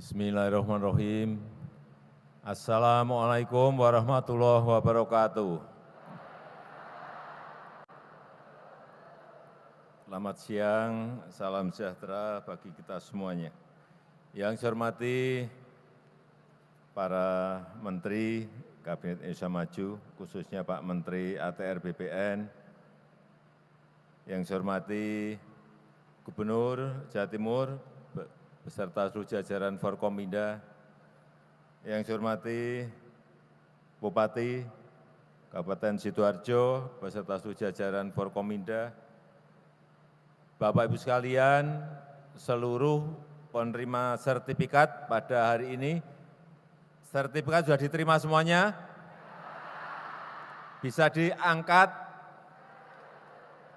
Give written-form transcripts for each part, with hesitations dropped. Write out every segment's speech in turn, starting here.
Bismillahirrahmanirrahim. Assalamualaikum warahmatullahi wabarakatuh. Selamat siang, salam sejahtera bagi kita semuanya. Yang saya hormati para Menteri Kabinet Indonesia Maju, khususnya Pak Menteri ATR BPN, yang saya hormati Gubernur Jawa Timur, beserta seluruh jajaran Forkominda, yang saya hormati Bupati Kabupaten Sidoarjo, beserta seluruh jajaran Forkominda, Bapak Ibu sekalian, seluruh penerima sertifikat pada hari ini, sertifikat sudah diterima semuanya? Bisa diangkat?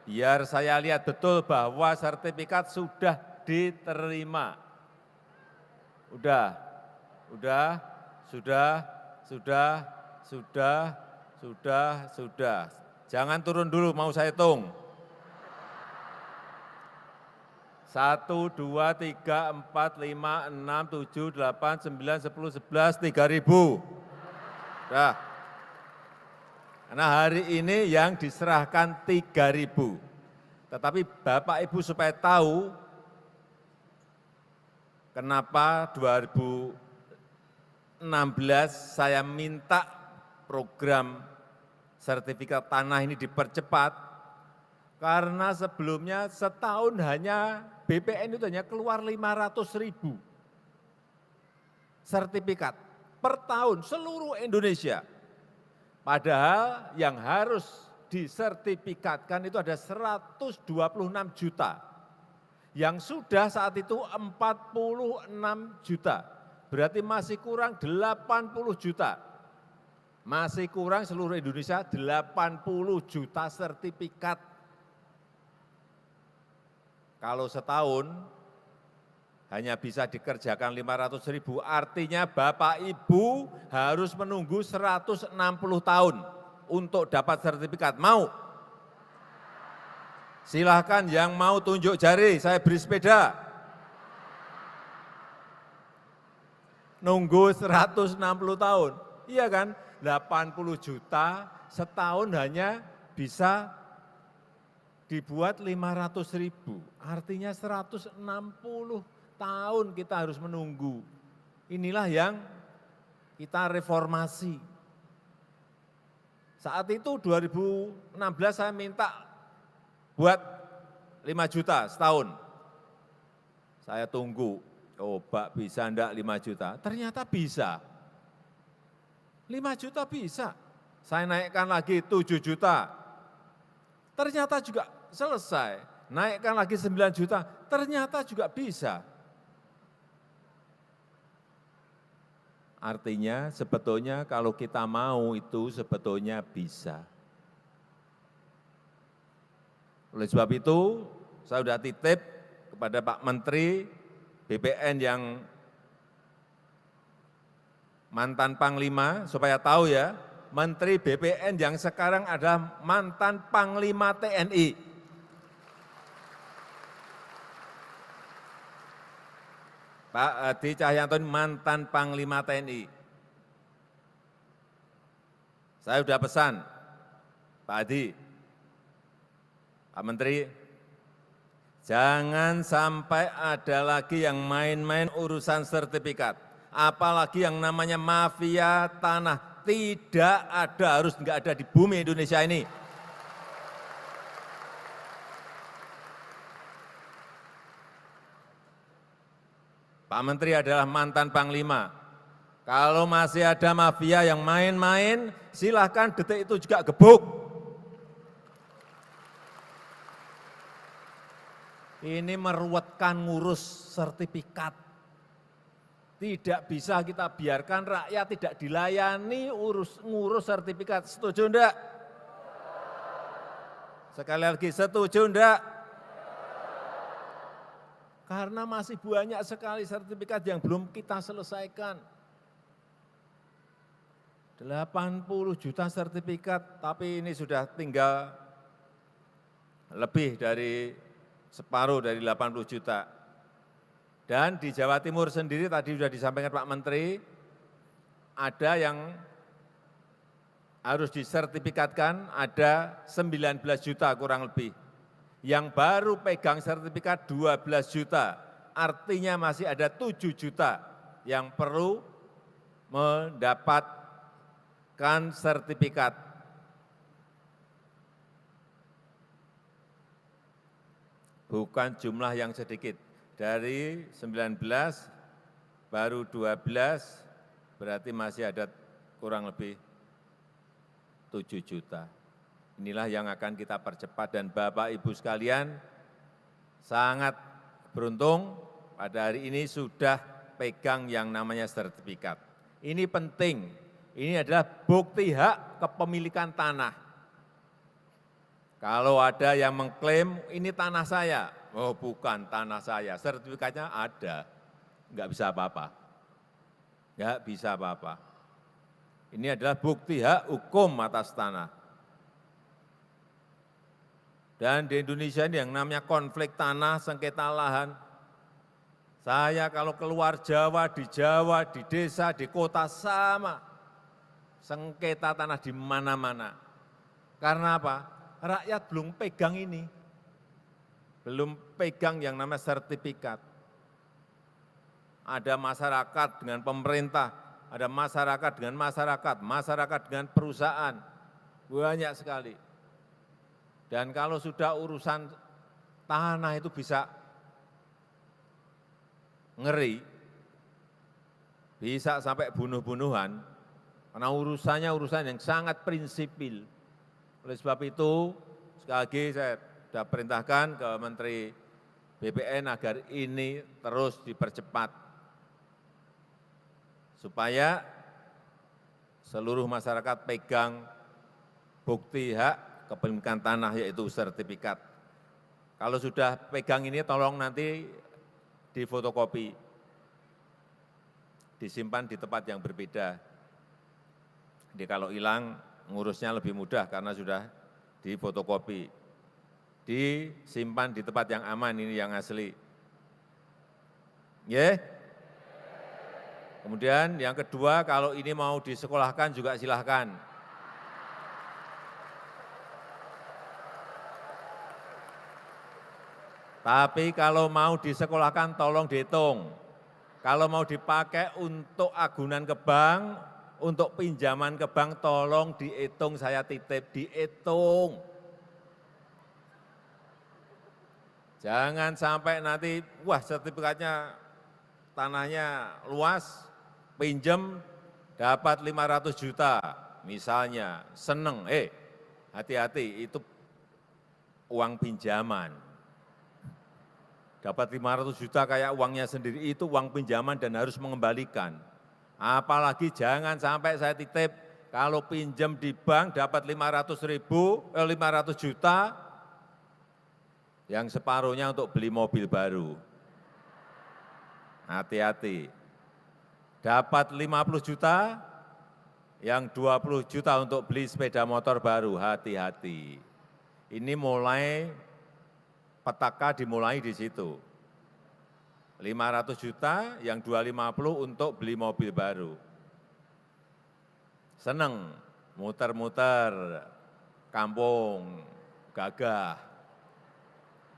Biar saya lihat betul bahwa sertifikat sudah diterima. Sudah. Jangan turun dulu, mau saya hitung. 1, 2, 3, 4, 5, 6, 7, 8, 9, 10, 11, 3.000. Sudah. Karena hari ini yang diserahkan 3.000. Tetapi Bapak Ibu supaya tahu kenapa 2016 saya minta program sertifikat tanah ini dipercepat, karena sebelumnya setahun hanya BPN itu hanya keluar 500.000 sertifikat per tahun seluruh Indonesia. Padahal yang harus disertifikatkan itu ada 126 juta. Yang sudah saat itu 46 juta. Berarti masih kurang 80 juta. Masih kurang seluruh Indonesia 80 juta sertifikat. Kalau setahun hanya bisa dikerjakan 500.000, artinya Bapak Ibu harus menunggu 160 tahun untuk dapat sertifikat. Mau? Silahkan yang mau tunjuk jari, saya beri sepeda. Nunggu 160 tahun, iya kan? 80 juta setahun hanya bisa dibuat 500.000, artinya 160 tahun kita harus menunggu. Inilah yang kita reformasi. Saat itu 2016 saya minta buat 5 juta setahun. Saya tunggu, coba bisa enggak 5 juta? Ternyata bisa. 5 juta bisa. Saya naikkan lagi 7 juta. Ternyata juga selesai. Naikkan lagi 9 juta, ternyata juga bisa. Artinya sebetulnya kalau kita mau itu sebetulnya bisa. Oleh sebab itu, saya sudah titip kepada Pak Menteri BPN yang mantan Panglima, supaya tahu ya, Menteri BPN yang sekarang adalah mantan Panglima TNI. Pak Hadi Cahyanto mantan Panglima TNI. Saya sudah pesan, Pak Hadi, Pak Menteri, jangan sampai ada lagi yang main-main urusan sertifikat. Apalagi yang namanya mafia tanah. Tidak ada, harus enggak ada di bumi Indonesia ini. Pak Menteri adalah mantan Panglima. Kalau masih ada mafia yang main-main, silahkan detik itu juga gebuk. Ini meruwetkan ngurus sertifikat. Tidak bisa kita biarkan rakyat tidak dilayani ngurus sertifikat. Setuju enggak? Sekali lagi, setuju enggak? Karena masih banyak sekali sertifikat yang belum kita selesaikan. 80 juta sertifikat, tapi ini sudah tinggal lebih dari separuh dari 80 juta. Dan di Jawa Timur sendiri tadi sudah disampaikan Pak Menteri, ada yang harus disertifikatkan, ada 19 juta kurang lebih. Yang baru pegang sertifikat 12 juta, artinya masih ada 7 juta yang perlu mendapatkan sertifikat. Bukan jumlah yang sedikit. Dari 19 baru 12, berarti masih ada kurang lebih 7 juta. Inilah yang akan kita percepat dan Bapak Ibu sekalian sangat beruntung pada hari ini sudah pegang yang namanya sertifikat. Ini penting, ini adalah bukti hak kepemilikan tanah. Kalau ada yang mengklaim ini tanah saya, oh bukan tanah saya, sertifikatnya ada, enggak bisa apa-apa. Enggak bisa apa-apa. Ini adalah bukti hak hukum atas tanah. Dan di Indonesia ini yang namanya konflik tanah, sengketa lahan. Saya kalau keluar Jawa, di desa, di kota sama. Sengketa tanah di mana-mana. Karena apa? Rakyat belum pegang ini. Belum pegang yang namanya sertifikat. Ada masyarakat dengan pemerintah, ada masyarakat dengan masyarakat dengan perusahaan. Banyak sekali. Dan kalau sudah urusan tanah itu bisa ngeri, bisa sampai bunuh-bunuhan, karena urusannya urusan yang sangat prinsipil. Oleh sebab itu, sekali lagi saya sudah perintahkan ke Menteri BPN agar ini terus dipercepat, supaya seluruh masyarakat pegang bukti hak kepemilikan tanah yaitu sertifikat. Kalau sudah pegang ini tolong nanti difotokopi, disimpan di tempat yang berbeda. Jadi kalau hilang ngurusnya lebih mudah karena sudah difotokopi. Disimpan di tempat yang aman, ini yang asli. Ya. Kemudian yang kedua, kalau ini mau disekolahkan juga silahkan. Tapi kalau mau disekolahkan tolong dihitung. Kalau mau dipakai untuk agunan ke bank, untuk pinjaman ke bank tolong dihitung, saya titip, dihitung. Jangan sampai nanti, wah sertifikatnya tanahnya luas, pinjem dapat 500 juta, misalnya, seneng, hati-hati, itu uang pinjaman. Dapat 500 juta kayak uangnya sendiri, itu uang pinjaman dan harus mengembalikan. Apalagi jangan sampai saya titip, kalau pinjam di bank dapat 500 juta, yang separuhnya untuk beli mobil baru. Hati-hati. Dapat 50 juta, yang 20 juta untuk beli sepeda motor baru, hati-hati. Ini mulai petaka dimulai di situ. 500 juta, yang 250 untuk beli mobil baru. Seneng, muter-muter kampung, gagah.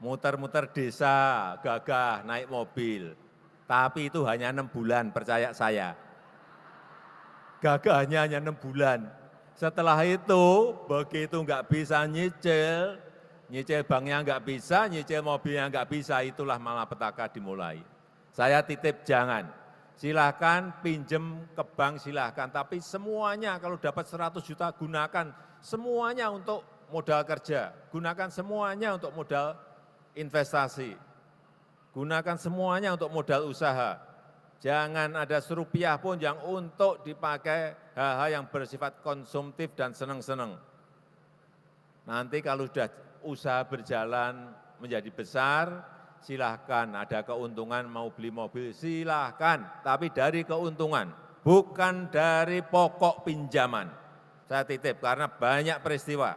Muter-muter desa, gagah, naik mobil. Tapi itu hanya 6 bulan, percaya saya. Gagahnya hanya 6 bulan. Setelah itu, begitu nggak bisa nyicil banknya nggak bisa, nyicil mobilnya nggak bisa, itulah malapetaka dimulai. Saya titip jangan. Silahkan pinjem ke bank silahkan, tapi semuanya kalau dapat 100 juta gunakan semuanya untuk modal kerja, gunakan semuanya untuk modal investasi, gunakan semuanya untuk modal usaha. Jangan ada serupiah pun yang untuk dipakai hal-hal yang bersifat konsumtif dan senang-senang. Nanti kalau sudah usaha berjalan menjadi besar, silahkan ada keuntungan mau beli mobil, silahkan. Tapi dari keuntungan, bukan dari pokok pinjaman. Saya titip karena banyak peristiwa.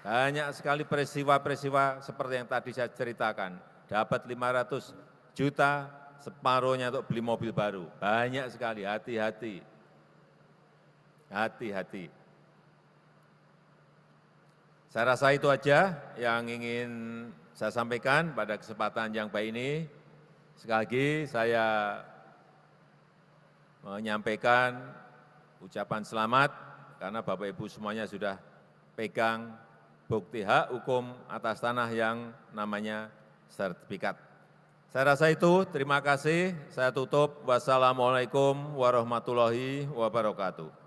Banyak sekali peristiwa-peristiwa seperti yang tadi saya ceritakan. Dapat 500 juta, separuhnya untuk beli mobil baru. Banyak sekali, hati-hati. Hati-hati. Saya rasa itu aja yang ingin saya sampaikan pada kesempatan yang baik ini. Sekali lagi saya menyampaikan ucapan selamat karena Bapak Ibu semuanya sudah pegang bukti hak hukum atas tanah yang namanya sertifikat. Saya rasa itu, terima kasih. Saya tutup. Wassalamualaikum warahmatullahi wabarakatuh.